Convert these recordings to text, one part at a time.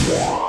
Alright,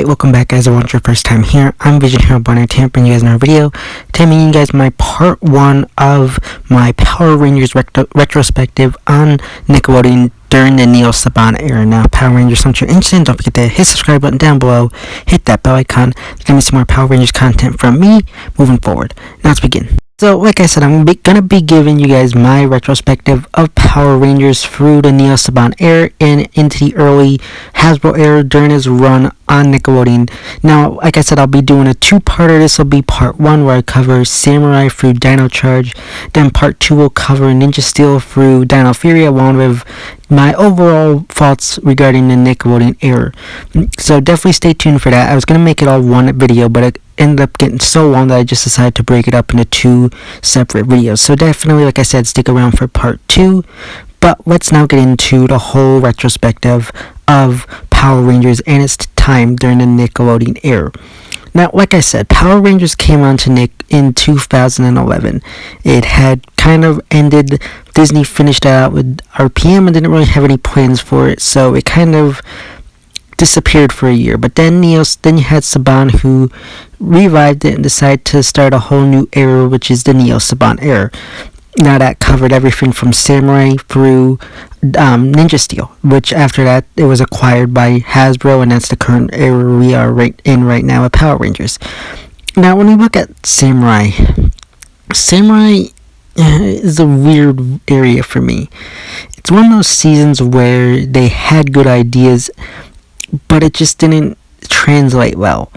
welcome back guys. If it's your first time here, I'm Vision Hero Bonner bringing you guys another video. Telling you guys my part 1 of my Power Rangers retrospective on Nickelodeon during the Neo Saban era. Now, Power Rangers, something you're interested in, don't forget to hit the subscribe button down below, hit that bell icon. There's gonna be some more Power Rangers content from me moving forward. Now let's begin. So, like I said, I'm gonna be giving you guys my retrospective of Power Rangers through the Neo Saban era and into the early Hasbro era during his run on Nickelodeon. Now, like I said, I'll be doing a two-parter. This will be part 1 where I cover Samurai through Dino Charge. Then part 2 will cover Ninja Steel through Dino Fury, along with my overall thoughts regarding the Nickelodeon era. So definitely stay tuned for that. I was going to make it all one video, but it ended up getting so long that I just decided to break it up into 2 separate videos. So definitely, like I said, stick around for part 2. But let's now get into the whole retrospective of Power Rangers and its time during the Nickelodeon era. Now, like I said, Power Rangers came on to Nick in 2011. It had kind of ended. Disney finished out with RPM and didn't really have any plans for it, so it kind of disappeared for a year. But then you had Saban, who revived it and decided to start a whole new era, which is the Neo Saban era. Now that covered everything from Samurai through Ninja Steel, which after that it was acquired by Hasbro, and that's the current era we are right now with Power Rangers. Now when we look at Samurai is a weird area for me. It's one of those seasons where they had good ideas, but it just didn't translate well.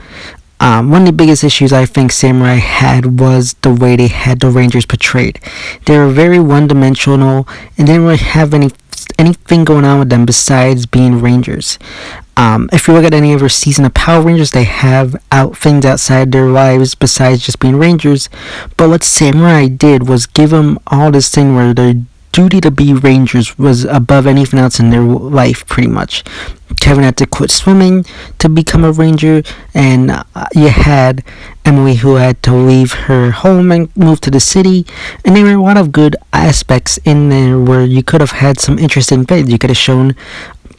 One of the biggest issues I think Samurai had was the way they had the Rangers portrayed. They were very one-dimensional and didn't really have anything going on with them besides being Rangers. If you look at any other season of Power Rangers, they have things outside their lives besides just being Rangers. But what Samurai did was give them all this thing where their duty to be Rangers was above anything else in their life, pretty much. Kevin had to quit swimming to become a Ranger, and you had Emily, who had to leave her home and move to the city. And there were a lot of good aspects in there where you could have had some interesting things. You could have shown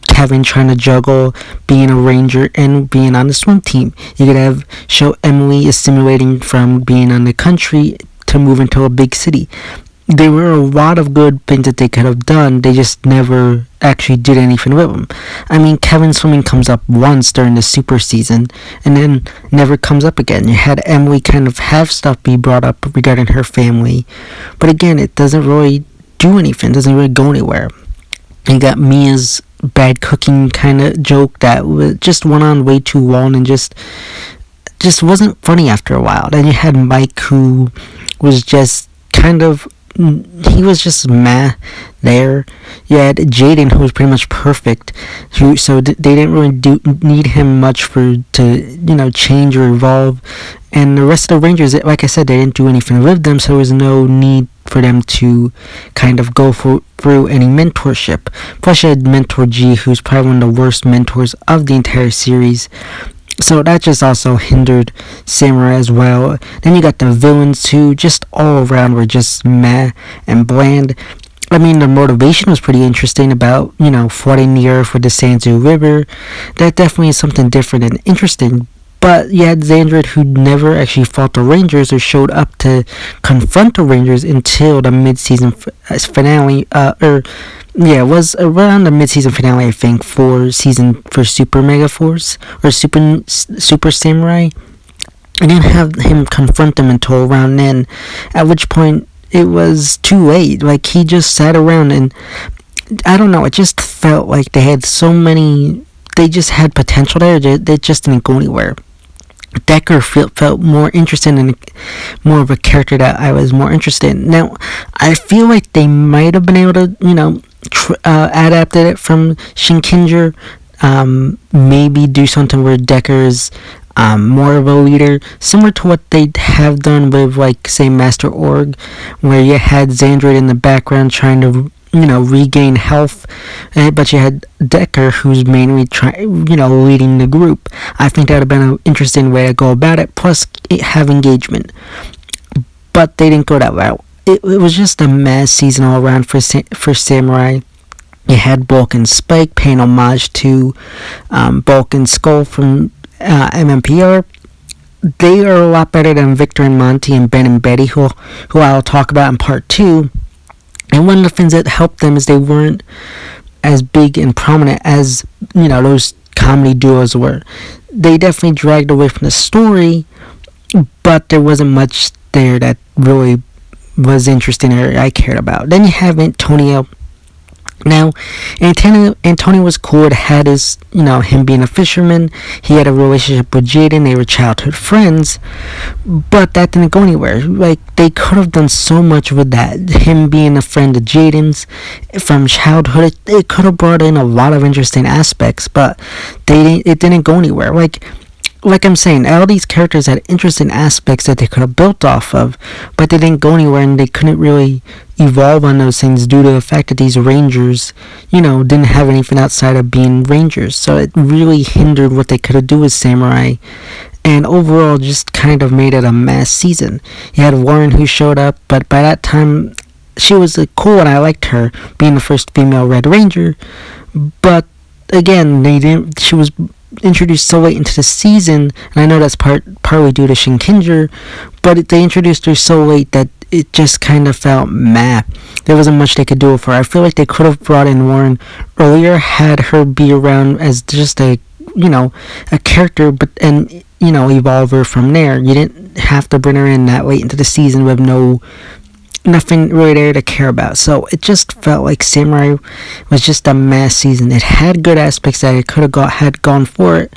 Kevin trying to juggle being a Ranger and being on the swim team. You could have shown Emily assimilating from being on the country to moving to a big city. There were a lot of good things that they could have done. They just never actually did anything with them. I mean, Kevin swimming comes up once during the super season and then never comes up again. You had Emily kind of have stuff be brought up regarding her family, but again, it doesn't really do anything. It doesn't really go anywhere. You got Mia's bad cooking kind of joke that just went on way too long and just wasn't funny after a while. Then you had Mike, who was just kind of, he was just meh there. You had Jaden, who was pretty much perfect, so they didn't really need him much to change or evolve. And the rest of the Rangers, like I said, they didn't do anything with them, so there was no need for them to kind of go through any mentorship. Plus you had Mentor G, who's probably one of the worst mentors of the entire series. So that just also hindered Samurai as well. Then you got the villains, who just all around were just meh and bland. I mean, the motivation was pretty interesting about, flooding the earth with the Sanzu River. That definitely is something different and interesting. But you had Xandred, who never actually fought the Rangers or showed up to confront the Rangers until the mid-season finale, it was around the mid-season finale, I think, for Super Megaforce or Super Samurai. I didn't have him confront them until around then, at which point it was too late. Like, he just sat around, and I don't know, it just felt like they just had potential there. They just didn't go anywhere. Decker felt more interesting and more of a character that I was more interested in. Now, I feel like they might have been able to, adapted it from Shinkinger. Maybe do something where Decker is more of a leader, similar to what they have done with, like, say, Master Org, where you had Xandred in the background trying to regain health, but you had Decker, who's mainly leading the group. I think that would have been an interesting way to go about it, plus have engagement. But they didn't go that route. It was just a mess season all around for Samurai. You had Bulk and Spike paying homage to Bulk and Skull from MMPR. They are a lot better than Victor and Monty and Ben and Betty, who I'll talk about in part 2. And one of the things that helped them is they weren't as big and prominent as, those comedy duos were. They definitely dragged away from the story, but there wasn't much there that really was interesting or I cared about. Then you have Antonio. Now, Antonio was cool. It had his, him being a fisherman. He had a relationship with Jaden. They were childhood friends. But that didn't go anywhere. Like, they could have done so much with that. Him being a friend of Jaden's from childhood. It could have brought in a lot of interesting aspects. But it didn't go anywhere. Like I'm saying, all these characters had interesting aspects that they could have built off of, but they didn't go anywhere, and they couldn't really evolve on those things due to the fact that these Rangers, didn't have anything outside of being Rangers. So it really hindered what they could have done with Samurai, and overall just kind of made it a mass season. You had Warren who showed up, but by that time, she was cool, and I liked her, being the first female Red Ranger, but again, she was introduced so late into the season, and I know that's partly due to Shinkinger, but they introduced her so late that it just kind of felt meh. There wasn't much they could do with her. I feel like they could have brought in Warren earlier, had her be around as just a character, and evolve her from there. You didn't have to bring her in that late into the season with nothing really there to care about. So it just felt like Samurai was just a mass season. It had good aspects that it could have had gone for it,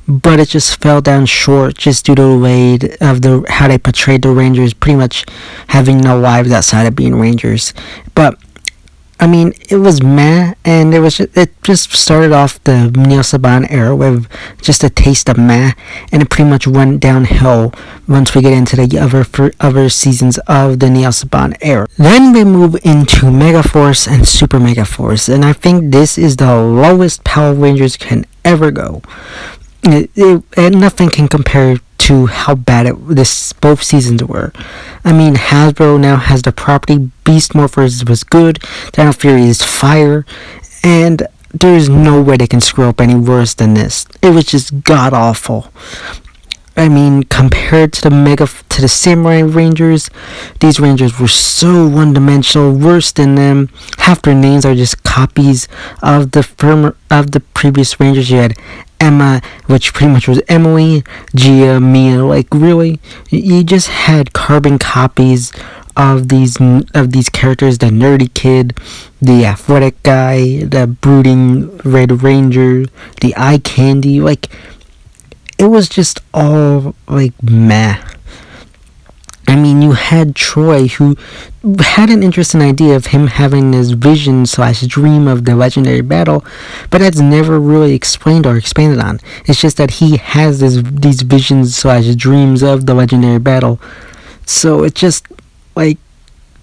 but it just fell down short just due to the way of how they portrayed the Rangers pretty much having no lives outside of being Rangers. But I mean, it was meh, and it just started off the Neil Saban era with just a taste of meh, and it pretty much went downhill once we get into the other seasons of the Neil Saban era. Then we move into Megaforce and Super Megaforce, and I think this is the lowest Power Rangers can ever go. And nothing can compare to how bad both seasons were. I mean, Hasbro now has the property. Beast Morphers was good. Dino Fury is fire, and there's no way they can screw up any worse than this. It was just god awful. I mean, compared to the Samurai Rangers, these Rangers were so one-dimensional, worse than them. Half their names are just copies of the previous Rangers. You had Emma, which pretty much was Emily, Gia, Mia. Like, really, you just had carbon copies of these characters. The nerdy kid, the athletic guy, the brooding Red Ranger, the eye candy. Like, it was just all like meh. I mean, you had Troy, who had an interesting idea of him having this vision/dream of the legendary battle, but that's never really explained or expanded on. It's just that he has these visions/dreams of the legendary battle. So it just, like,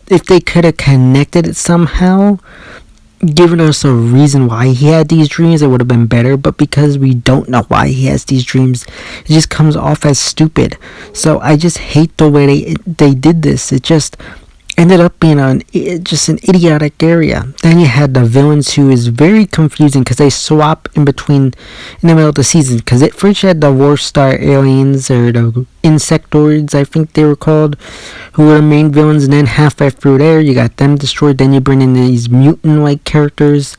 if they could have connected it somehow, given us a reason why he had these dreams, it would have been better. But because we don't know why he has these dreams, it just comes off as stupid. So I just hate the way they did this. It just ended up being just an idiotic area. Then you had the villains, who is very confusing because they swap in the middle of the season. Because at first you had the War Star aliens, or the Insectoids, I think they were called, who were the main villains, and then halfway through there you got them destroyed. Then you bring in these mutant-like characters,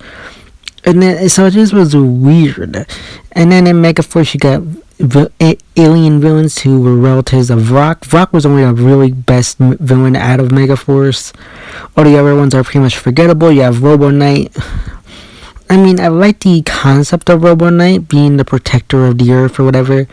and then so it just was weird. And then in Megaforce you got alien villains who were relatives of Rock. Rock was only the really best villain out of Megaforce. All the other ones are pretty much forgettable. You have Robo Knight. I mean, I like the concept of Robo Knight being the protector of the Earth or whatever,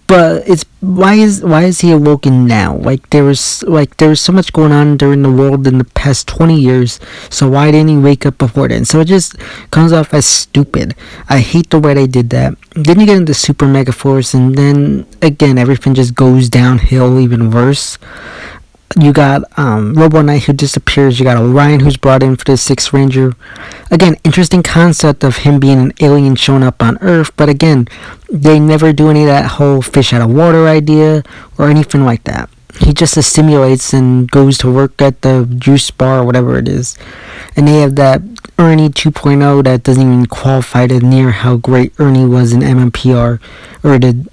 but it's why is he awoken now? Like, there was so much going on during the world in the past 20 years, so why didn't he wake up before then? So it just comes off as stupid. I hate the way they did that. Then you get into Super Megaforce, and then again everything just goes downhill even worse. You got Robo Knight, who disappears. You got Orion, who's brought in for the 6th Ranger. Again, interesting concept of him being an alien showing up on Earth, but again, they never do any of that whole fish out of water idea or anything like that. He just assimilates and goes to work at the juice bar or whatever it is. And they have that Ernie 2.0 that doesn't even qualify to near how great Ernie was in MMPR or the,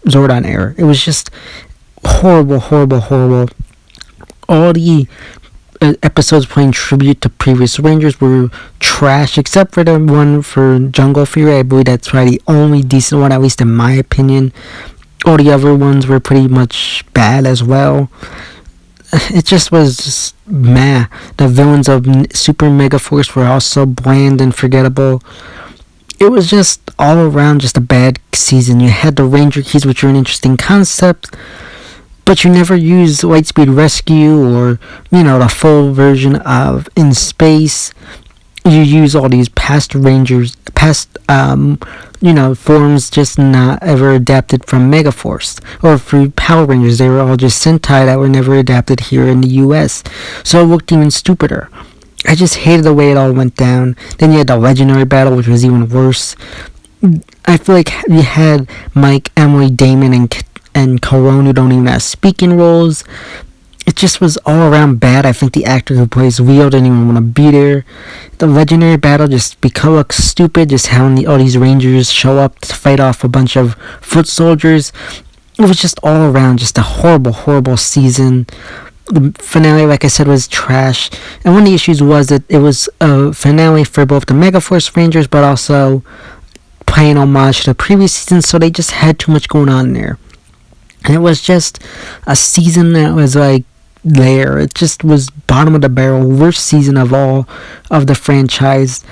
Zordon era. It was just horrible, horrible, horrible. All the episodes paying tribute to previous Rangers were trash, except for the one for Jungle Fury. I believe that's probably the only decent one, at least in my opinion. All the other ones were pretty much bad as well. It just was just meh. The villains of Super Megaforce were also bland and forgettable. It was just all around just a bad season. You had the Ranger Keys, which are an interesting concept, but you never used Lightspeed Rescue or, the full version of In Space. You use all these past Rangers, forms just not ever adapted from Megaforce. Or for Power Rangers, they were all just Sentai that were never adapted here in the US. So it looked even stupider. I just hated the way it all went down. Then you had the Legendary Battle, which was even worse. I feel like you had Mike, Emily, Damon, and Corone who don't even have speaking roles. It just was all around bad. I think the actor who plays Leo didn't even want to be there. The Legendary Battle just looked stupid, just having all these Rangers show up to fight off a bunch of foot soldiers. It was just all around just a horrible, horrible season. The finale, like I said, was trash. And one of the issues was that it was a finale for both the Megaforce Rangers, but also paying homage to the previous season, so they just had too much going on there. And it was just a season that was there. It just was bottom of the barrel, worst season of all of the franchise.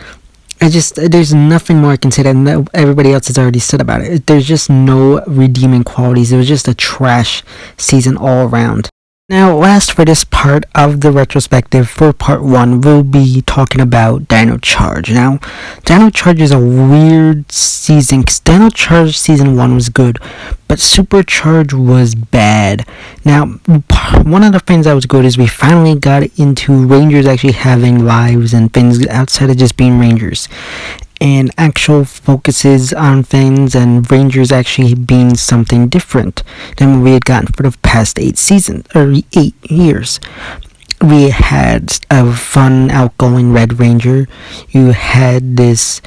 There's nothing more I can say that everybody else has already said about it. There's just no redeeming qualities. It was just a trash season all around. Now, last for this part of the retrospective, for part 1, we'll be talking about Dino Charge. Now, Dino Charge is a weird season, because Dino Charge Season 1 was good, but Supercharge was bad. Now, one of the things that was good is we finally got into Rangers actually having lives and things outside of just being Rangers. And actual focuses on things and Rangers actually being something different than we had gotten for the past 8 years. We had a fun, outgoing Red Ranger. You had this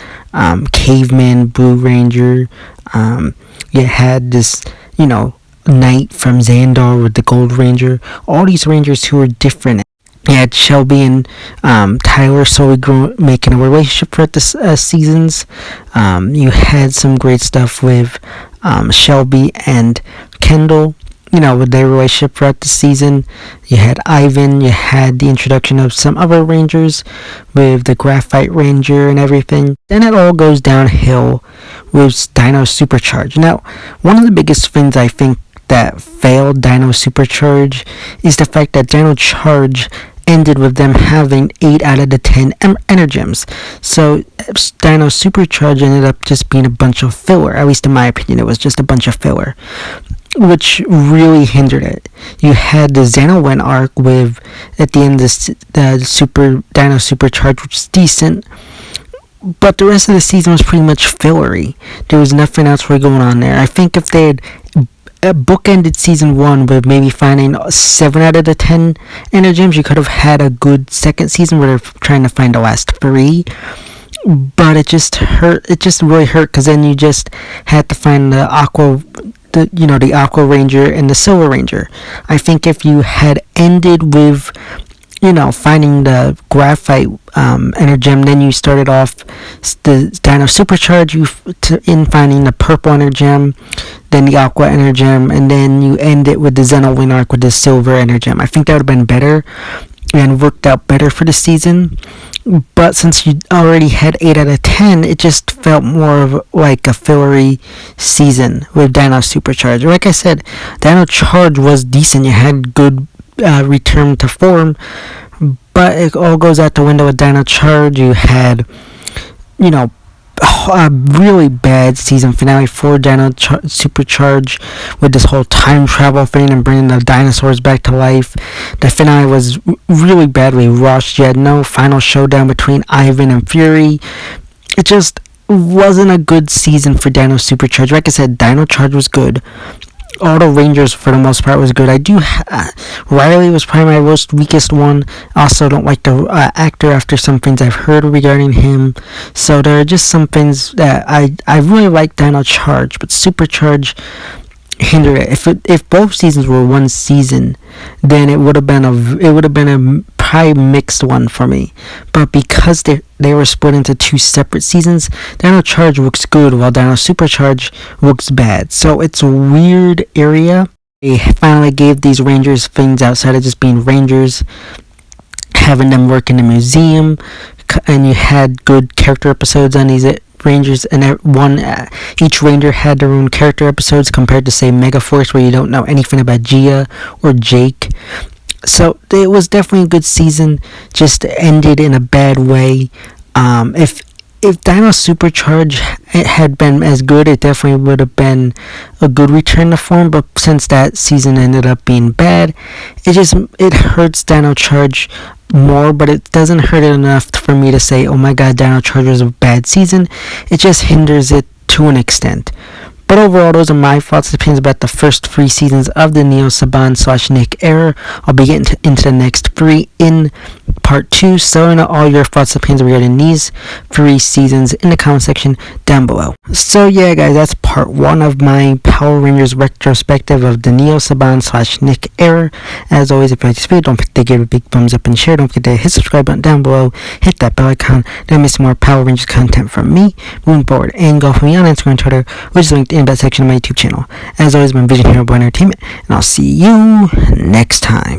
caveman Blue Ranger. You had this, Knight from Xandar with the Gold Ranger. All these Rangers who were different. You had Shelby and Tyler slowly making a relationship throughout the seasons. You had some great stuff with Shelby and Kendall, with their relationship throughout the season. You had Ivan. You had the introduction of some other Rangers with the Graphite Ranger and everything. Then it all goes downhill with Dino Supercharge. Now, one of the biggest things I think that failed Dino Supercharge is the fact that Dino Charge ended with them having 8 out of the 10 Energems. So Dino Supercharge ended up just being a bunch of filler. At least in my opinion, it was just a bunch of filler, which really hindered it. You had the Xanowin arc with, at the end, the Dino Supercharge, which is decent, but the rest of the season was pretty much fillery. There was nothing else really going on there. I think if they had bookended Season 1 with maybe finding 7 out of the 10 Energems, you could have had a good second season where they're trying to find the last 3. But it just hurt. It just really hurt, because then you just had to find the Aqua Ranger and the Silver Ranger. I think if you had ended with finding the Graphite Energem, then you started off the Dino Supercharge in finding the Purple Energem, then the Aqua Energem, and then you end it with the Xenowin arc with the Silver Energem. I think that would have been better and worked out better for the season. But since you already had 8 out of 10, it just felt more of like a fillery season with Dino Supercharge. Like I said, Dino Charge was decent. You had good return to form, but it all goes out the window with Dino Charge. You had, a really bad season finale for Dino Supercharge with this whole time travel thing and bringing the dinosaurs back to life. The finale was really badly rushed. You had no final showdown between Ivan and Fury. It just wasn't a good season for Dino Supercharge. Like I said, Dino Charge was good, all the Rangers for the most part was good. Riley was probably my most weakest one. Also don't like the actor after some things I've heard regarding him. So there are just some things that I really like Dino Charge, but Supercharge hinder it. If both seasons were one season, then it would have been a probably mixed one for me. But because they were split into two separate seasons, Dino Charge looks good while Dino Supercharge looks bad. So it's a weird area. They finally gave these Rangers things outside of just being Rangers, having them work in the museum, and you had good character episodes on these Rangers, and each Ranger had their own character episodes compared to, say, Megaforce, where you don't know anything about Gia or Jake. So it was definitely a good season, just ended in a bad way. If Dino Supercharge had been as good, it definitely would have been a good return to form. But since that season ended up being bad, it hurts Dino Charge more, but it doesn't hurt it enough for me to say, oh my god, Dino Charge was a bad season. It just hinders it to an extent. But overall, those are my thoughts and opinions about the first 3 seasons of the Neo Saban / Nick era. I'll be getting into the next 3 in part 2. So I know all your thoughts and opinions regarding these 3 seasons in the comment section down below. So yeah, guys, that's part 1 of my Power Rangers retrospective of the Neo Saban / Nick era. As always, if you like this video, don't forget to give it a big thumbs up and share. Don't forget to hit subscribe button down below. Hit that bell icon. Don't miss more Power Rangers content from me moving forward. And go for me on Instagram and Twitter, which is linked in that section of my YouTube channel. As always, my Vision Hero Boy Entertainment, and I'll see you next time.